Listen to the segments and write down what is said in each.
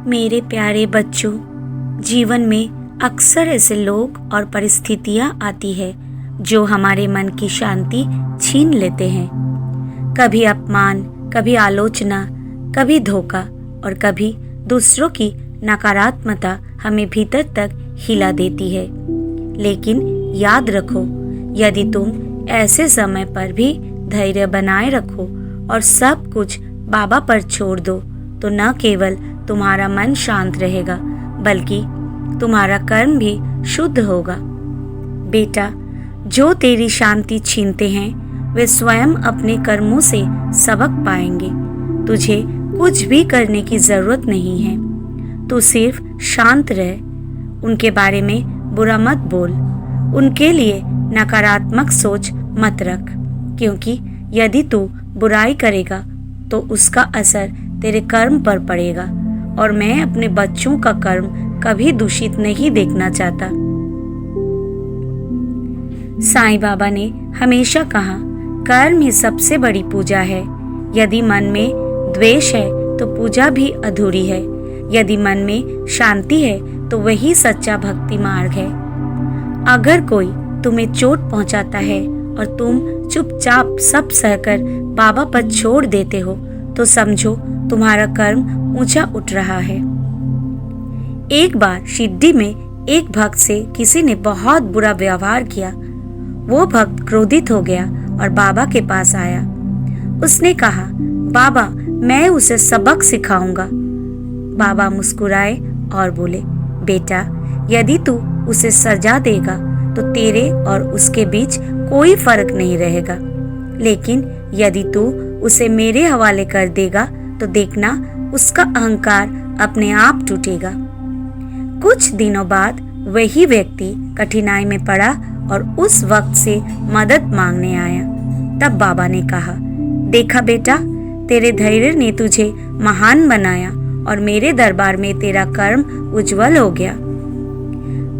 मेरे प्यारे बच्चों, जीवन में अक्सर ऐसे लोग और परिस्थितियां आती है जो हमारे मन की शांति छीन लेते हैं। कभी अपमान, कभी आलोचना, कभी धोखा और कभी दूसरों की नकारात्मकता हमें भीतर तक हिला देती है। लेकिन याद रखो, यदि तुम ऐसे समय पर भी धैर्य बनाए रखो और सब कुछ बाबा पर छोड़ दो, तो न केवल तुम्हारा मन शांत रहेगा बल्कि तुम्हारा कर्म भी शुद्ध होगा। बेटा, जो तेरी शांति छीनते हैं वे स्वयं अपने कर्मों से सबक पाएंगे। तुझे कुछ भी करने की जरूरत नहीं है। तू सिर्फ शांत रह, उनके बारे में बुरा मत बोल, उनके लिए नकारात्मक सोच मत रख, क्योंकि यदि तू बुराई करेगा तो उसका असर तेरे कर्म पर पड़ेगा और मैं अपने बच्चों का कर्म कभी दूषित नहीं देखना चाहता। साईं बाबा ने हमेशा कहा, कर्म ही सबसे बड़ी पूजा है। यदि मन में द्वेष है तो पूजा भी अधूरी है। यदि मन में शांति है तो वही सच्चा भक्ति मार्ग है। अगर कोई तुम्हें चोट पहुंचाता है और तुम चुपचाप सब सहकर बाबा पर छोड़ देते हो, तो समझो तुम्हारा कर्म ऊंचा उठ रहा है। एक बार शिरडी में एक भक्त से किसी ने बहुत बुरा व्यवहार किया। वो भक्त क्रोधित हो गया और बाबा के पास आया। उसने कहा, बाबा, मैं उसे सबक सिखाऊंगा। बाबा मुस्कुराए और बोले, बेटा, यदि तू उसे सजा देगा तो तेरे और उसके बीच कोई फर्क नहीं रहेगा, लेकिन यदि तू उसे मेरे हवाले कर देगा तो देखना उसका अहंकार अपने आप टूटेगा। कुछ दिनों बाद वही व्यक्ति कठिनाई में पड़ा और उस वक्त से मदद मांगने आया। तब बाबा ने कहा, देखा बेटा, तेरे धैर्य ने तुझे महान बनाया और मेरे दरबार में तेरा कर्म उज्जवल हो गया।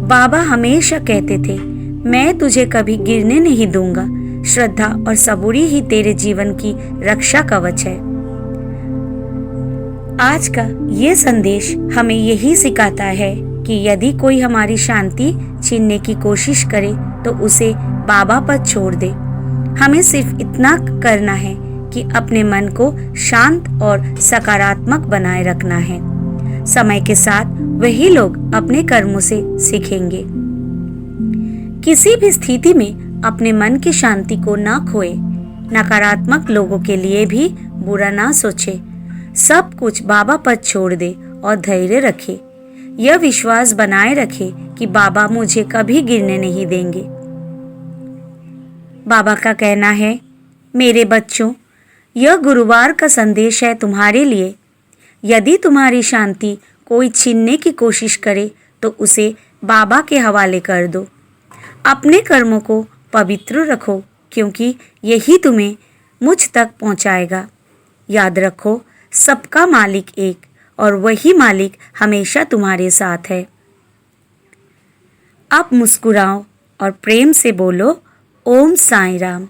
बाबा हमेशा कहते थे, मैं तुझे कभी गिरने नहीं दूंगा। श्रद्धा और सबूरी ही तेरे जीवन की रक्षा कवच है। आज का ये संदेश हमें यही सिखाता है कि यदि कोई हमारी शांति छीनने की कोशिश करे तो उसे बाबा पर छोड़ दे। हमें सिर्फ इतना करना है कि अपने मन को शांत और सकारात्मक बनाए रखना है। समय के साथ वही लोग अपने कर्मों से सीखेंगे। किसी भी स्थिति में अपने मन की शांति को ना खोए। नकारात्मक लोगों के लिए भी बुरा ना सोचे। सब कुछ बाबा पर छोड़ दे और धैर्य रखे। यह विश्वास बनाए रखे कि बाबा मुझे कभी गिरने नहीं देंगे। बाबा का कहना है, मेरे बच्चों, यह गुरुवार का संदेश है तुम्हारे लिए। यदि तुम्हारी शांति कोई छीनने की कोशिश करे तो उसे बाबा के हवाले कर दो। अपने कर्मों को पवित्र रखो, क्योंकि यही तुम्हें मुझ तक पहुंचाएगा। याद रखो, सबका मालिक एक और वही मालिक हमेशा तुम्हारे साथ है। अब मुस्कुराओ और प्रेम से बोलो, ओम साईं राम।